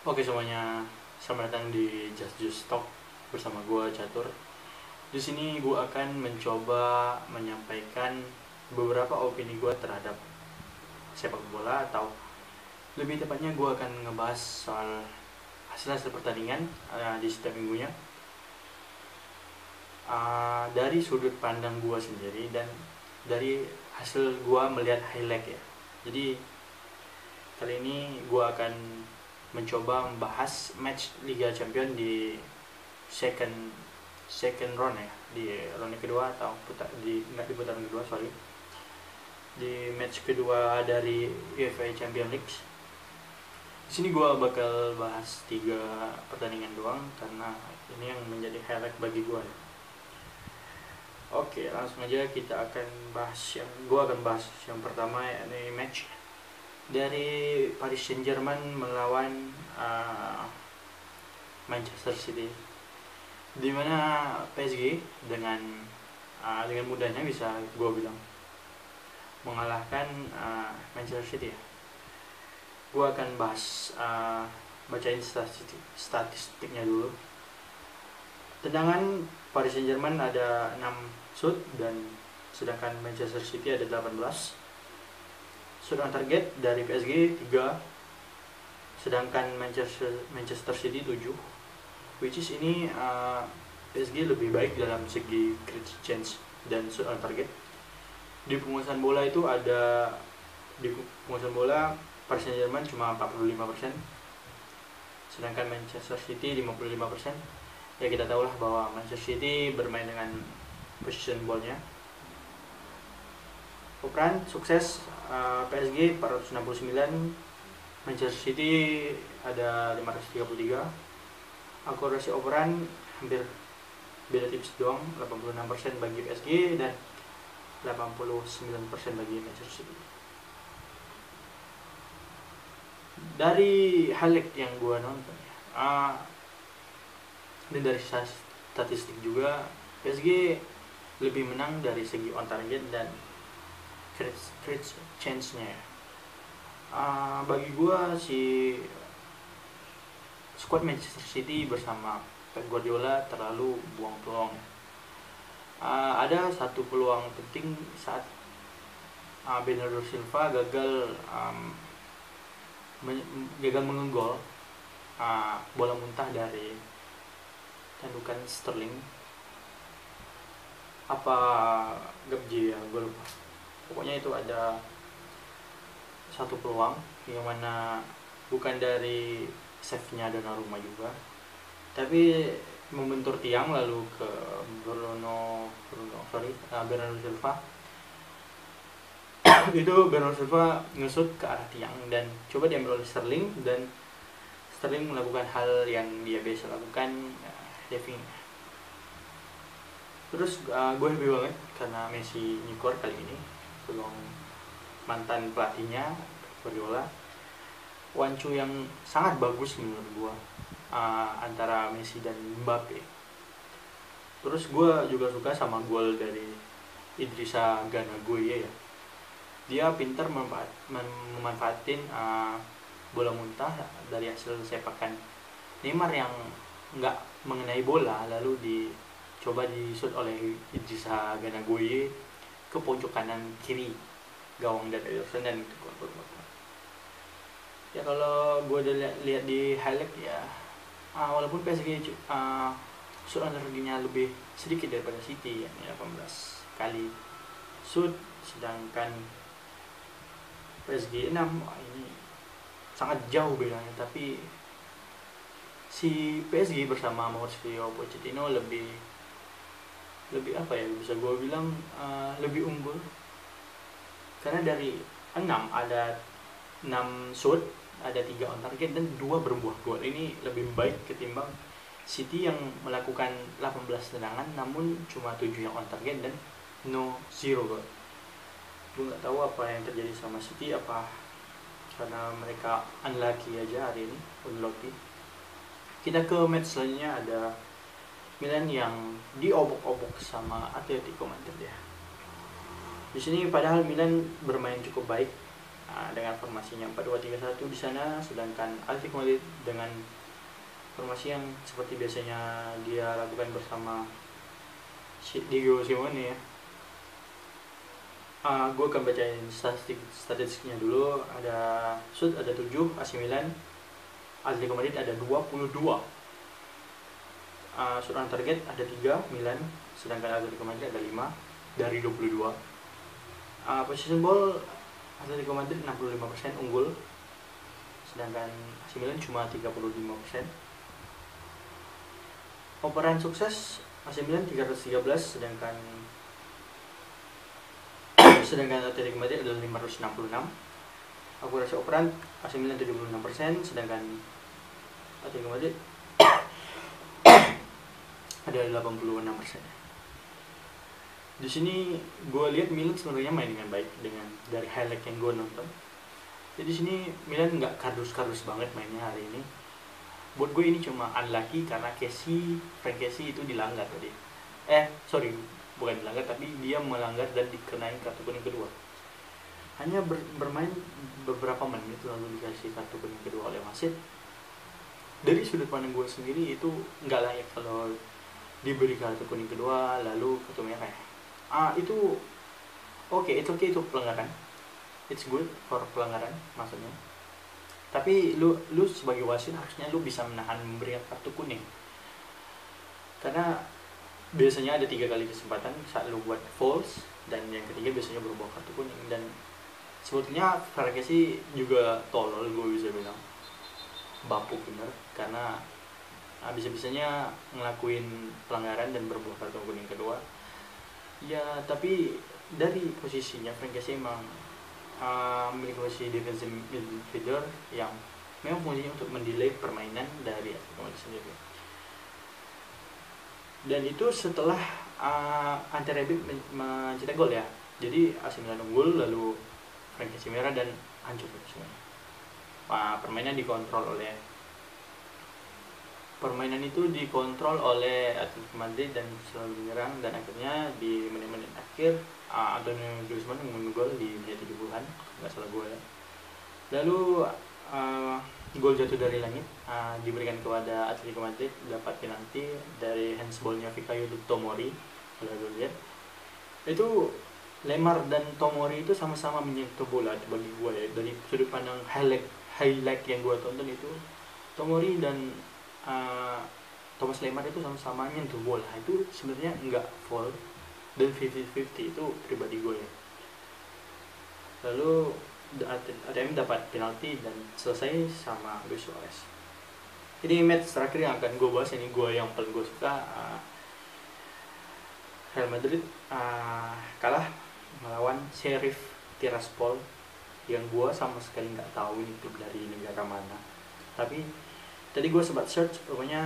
Oke semuanya, selamat datang di Just Talk bersama gue Catur. Di sini gue akan mencoba menyampaikan beberapa opini gue terhadap sepak bola, atau lebih tepatnya gue akan ngebahas soal hasil-hasil pertandingan di setiap minggunya, dari sudut pandang gue sendiri dan dari hasil gue melihat highlight ya. Jadi kali ini gue akan mencoba membahas match Liga Champions di second second round ya, di ronde kedua atau nggak di putaran kedua, sorry, di match kedua dari UEFA Champions League. Di sini gue bakal bahas 3 pertandingan doang karena ini yang menjadi highlight bagi gue ya. Oke, langsung aja kita akan bahas yang pertama, yakni match dari Paris Saint-Germain melawan Manchester City, dimana PSG dengan mudahnya bisa gue bilang mengalahkan Manchester City ya. Gue akan bahas bacain statistiknya dulu. Tendangan Paris Saint-Germain ada 6 shoot, dan sedangkan Manchester City ada 18. Shoot on target dari PSG 3, sedangkan Manchester City 7, which is ini PSG lebih baik dalam segi create chance dan shoot on target. Di penguasaan bola Paris Saint-Germain cuma 45%, sedangkan Manchester City 55%. Ya kita tahu lah bahwa Manchester City bermain dengan position ball-nya. Operan sukses PSG 469, Manchester City ada 533. Akurasi operan hampir beda tipis doang, 86% bagi PSG dan 89% bagi Manchester City. Dari highlight yang gue nonton dan dari statistik juga, PSG lebih menang dari segi on target dan create chance-nya. Bagi gue squad Manchester City bersama Pep Guardiola terlalu buang peluang. Ada satu peluang penting saat Bernardo Silva gagal menggol bola muntah dari tandukan Sterling apa Gabji ya, gue lupa. Pokoknya itu ada satu peluang yang mana bukan dari save-nya Donnarumma juga, tapi membentur tiang lalu ke Bernardo Silva. Itu Bernardo Silva ngesut ke arah tiang dan coba diambil oleh Sterling, dan Sterling melakukan hal yang dia biasa lakukan, diving. Terus gue happy banget karena Messi nyikor kali ini, tolong mantan pelatihnya Guardiola. Wancu yang sangat bagus menurut gue antara Messi dan Mbappe. Terus gue juga suka sama gol dari Idrissa Gana Gueye ya. Dia pintar memanfaatin bola muntah dari hasil sepakan Neymar yang nggak mengenai bola, lalu dicoba di-shoot oleh Idrissa Gana Gueye ke pojok kanan kiri gawang dari Ederson, dan itu gol. Ya kalau gue udah lihat di highlight ya, walaupun PSG shoot on targetnya lebih sedikit daripada City, yakni 18 kali shoot, sedangkan PSG 6. Ini sangat jauh bedanya, tapi si PSG bersama Mauricio Pochettino lebih apa ya, bisa gue bilang lebih unggul, karena dari 6 ada 6 shoot, ada 3 on target dan 2 berbuah gol. Ini lebih baik ketimbang City yang melakukan 18 tendangan namun cuma 7 yang on target dan 0 gol. Gue nggak tahu apa yang terjadi sama City, apa karena mereka unlucky aja hari ini, unlucky. Kita ke match selanjutnya, ada Milan yang diobok-obok sama Atletico Madrid ya. Di sini padahal Milan bermain cukup baik, dengan formasinya 4-2-3-1 di sana, sedangkan Atletico Madrid dengan formasi yang seperti biasanya dia lakukan bersama Diego Simeone ya. Gue akan bacain statistiknya dulu. Ada shoot ada 7 AC Milan, Atletico Madrid ada 22. Shoot on target ada 3 Milan, sedangkan Atletico Madrid ada 5 dari 22. Possession ball Atletico Madrid 65% unggul, sedangkan AC Milan cuma 35%. Operan sukses AC Milan 313, sedangkan Atletico Madrid adalah 566. Akurasi operan AC Milan 76%, sedangkan Atletico Madrid ada 86%. Di sini gue lihat Milan sebenarnya main dengan baik dari highlight yang gue nonton. Jadi di sini Milan nggak kardus-kardus banget mainnya hari ini. Buat gue ini cuma unlucky karena Frank Kessie itu dilanggar tadi. Bukan dilanggar, tapi dia melanggar dan dikenain kartu kuning kedua. Hanya bermain beberapa menit lalu dikasih kartu kuning kedua oleh wasit. Dari sudut pandang gue sendiri itu nggak layak kalau diberi kartu kuning kedua lalu kartu merah. Itu it's okay itu pelanggaran. It's good for pelanggaran maksudnya. Tapi lu sebagai wasit harusnya lu bisa menahan memberikan kartu kuning. Karena biasanya ada 3 kali kesempatan saat lu buat false, dan yang ketiga biasanya berubah kartu kuning. Dan sebetulnya Frank Kessie juga tolol, gue bisa bilang bapuk bener, karena bisa-bisanya ngelakuin pelanggaran dan berbuah kartu kuning kedua. Ya tapi dari posisinya Frank Kessie emang memiliki posisi defensive midfielder yang memang fungsinya untuk mendelay permainan dari Atletico Madrid sendiri. Dan itu setelah Ante Rebic mencetak gol ya. Jadi AC Milan unggul, lalu Frank Kessie merah dan hancur semuanya. Permainan itu dikontrol oleh Atletico Madrid dan selalu menyerang, dan akhirnya di menit-menit akhir Antonio Griezmann mengunggul gol di menit 70-an, nggak salah gue ya. Lalu gol jatuh dari langit diberikan kepada Atletico Madrid, dapat penalti dari handsballnya Fikayo Tomori. Kalau gue lihat itu Lemar dan Tomori itu sama-sama menyentuh bola bagi gue ya. Dari sudut pandang highlight yang gue tonton itu, Tomori dan Thomas Lemar itu sama-sama nyentuh bola. Itu sebenarnya nggak foul dan 50-50 itu pribadi gue ya. Lalu ATM dapat penalti dan selesai sama Luis Suarez. Ini match terakhir yang akan gue bahas, ini gue yang paling gue suka. Real Madrid kalah melawan Sheriff Tiraspol yang gue sama sekali nggak tahu ini klub dari negara mana. Tapi tadi gue sempat search, pokoknya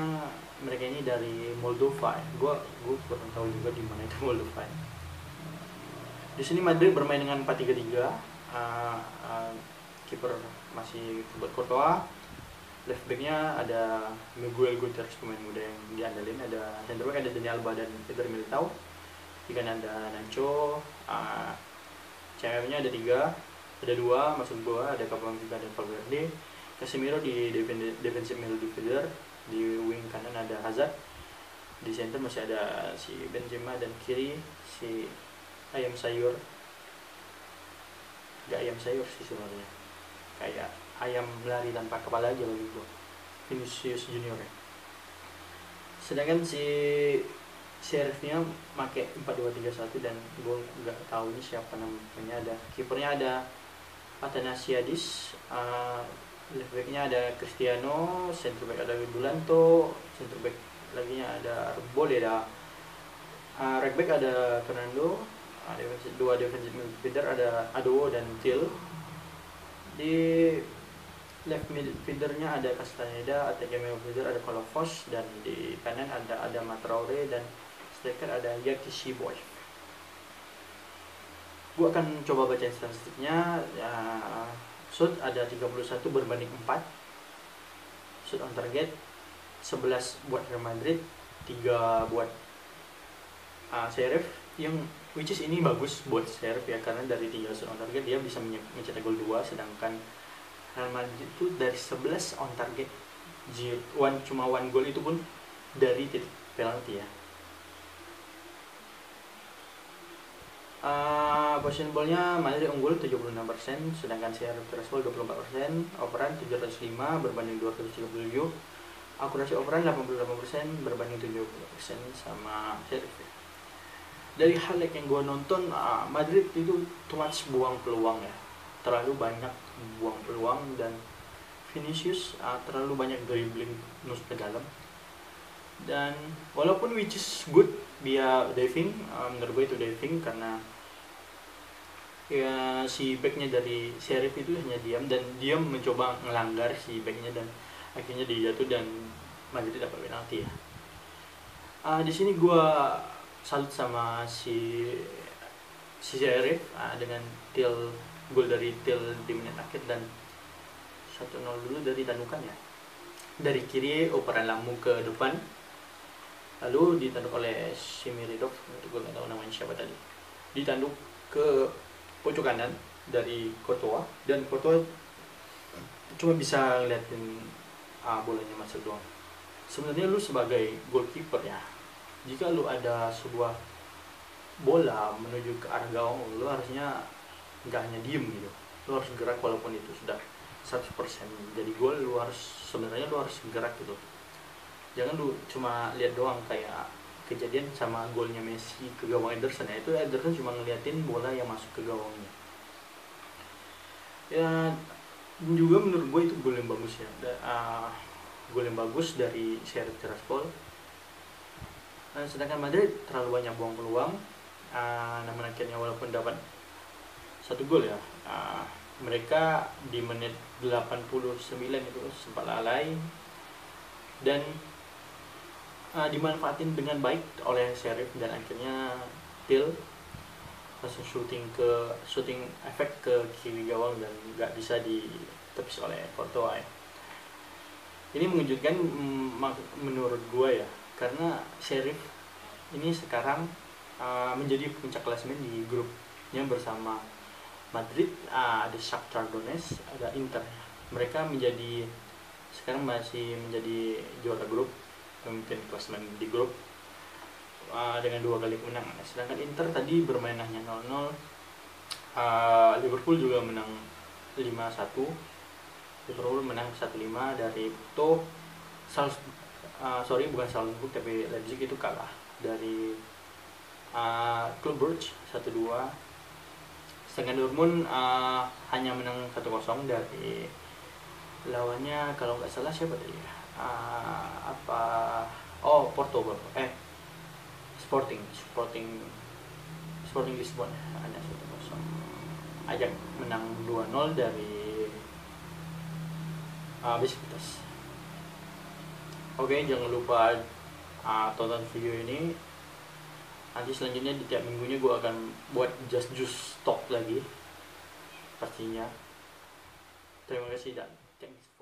mereka ini dari Moldova. Gue kurang tahu juga di mana itu Moldova. Di sini Madrid bermain dengan 4-3-3. Kiper masih buat Courtois. Left backnya ada Miguel Gutierrez, pemain muda yang diandalin. Ada center back ada Dani Alba dan Eder Militao. Di kanan ada Nacho. CM-nya ada 3, ada 2 maksud gue, ada Camavinga dan Valverde. Casemiro di defensive midfielder, di wing kanan ada Hazard, di center masih ada si Benzema, dan kiri si ayam sayur, gak ayam sayur sih sebenarnya, kayak ayam lari tanpa kepala aja bagi gue, Vinicius Junior ya. Sedangkan si Sheriffnya pakai 4-2-3-1 dan gue nggak tahu ini siapa namanya. Ada kipernya ada Athanasiadis, left backnya ada Cristiano, center back ada Dulanto, center back laginya ada Boleda, right back ada Fernando, dua defensive midfielder ada Adowo dan Til. Di left midfieldernya ada Castaneda, attacking midfielder ada Kolovos, dan di kanan ada Matraore, dan striker ada Yaki Shiboy. Gue akan coba baca statistiknya. Shoot ada 31 berbanding 4. Shoot on target 11 buat Real Madrid, 3 buat Sheriff. yang which is ini bagus buat Sheriff ya, karena dari 3 shot on target dia bisa mencetak gol 2, sedangkan Real Madrid itu dari 11 on target cuma one gol itu pun dari titik penalti ya. Possession ball-nya Madrid unggul 76%, sedangkan Sheriff Tiraspol 24%, operan 705 berbanding 237, akurasi operan 88% berbanding 70% sama Sheriff ya. Dari highlight yang gue nonton, Madrid itu too much buang peluang ya, terlalu banyak buang peluang, dan Vinicius terlalu banyak dribbling nusuk ke dalam. Dan walaupun which is good dia diving, menurut gue itu diving karena ya si backnya dari Sheriff itu hanya diam, dan dia mencoba ngelanggar si backnya, dan akhirnya dia jatuh dan Madrid dapat penalti ya. Di sini gue salut sama si Sheriff dengan gol dari Til di menit akhir, dan 1-0 dulu dari tandukan ya. Dari kiri operan Lamu ke depan, lalu ditanduk oleh Shimiridov, gue nggak tahu namanya siapa tadi, ditanduk ke pojok kanan dari Courtois, dan Courtois cuma bisa ngeliatin bolanya masuk doang. Sebenarnya lu sebagai goalkeeper ya, jika lu ada sebuah bola menuju ke arah gawang, lu harusnya nggak hanya diem gitu, lu harus gerak, walaupun itu sudah 100% jadi gol, lu harus gerak gitu. Jangan lu cuma lihat doang, kayak kejadian sama golnya Messi ke gawang Ederson ya, itu Ederson cuma ngeliatin bola yang masuk ke gawangnya ya. Juga menurut gue itu gol yang bagus ya, gol yang bagus dari Sheriff Tiraspol. Sedangkan Madrid terlalu banyak buang peluang, namun akhirnya walaupun dapat 1 gol ya, mereka di menit 89 itu sempat lalai, dan dimanfaatin dengan baik oleh Sheriff, dan akhirnya Til langsung shooting efek ke kiri gawang, dan nggak bisa ditepis oleh Courtois ya. Ini mengejutkan menurut gue ya, karena Sheriff ini sekarang menjadi puncak klasemen di grupnya bersama Madrid, ada Shakhtar Donetsk, ada Inter. Mereka sekarang masih menjadi juara grup, memimpin klasemen di grup dengan 2 kali kemenangan. Sedangkan Inter tadi bermain hanya 0-0. Liverpool juga menang 5-1. Liverpool menang 1-5 dari Porto. Bukan Salzburg, tapi Leipzig itu kalah dari Club Brugge 1-2. Sedangkan Dortmund hanya menang 1-0 dari lawannya, kalau nggak salah siapa tadi ya? Porto. Sporting Lisbon hanya 1-0. Ajax menang 2-0 dari Besiktas. Oke, jangan lupa tonton video ini. Nanti selanjutnya di tiap minggunya gue akan buat Just Juice Talk lagi pastinya. Terima kasih dan thanks.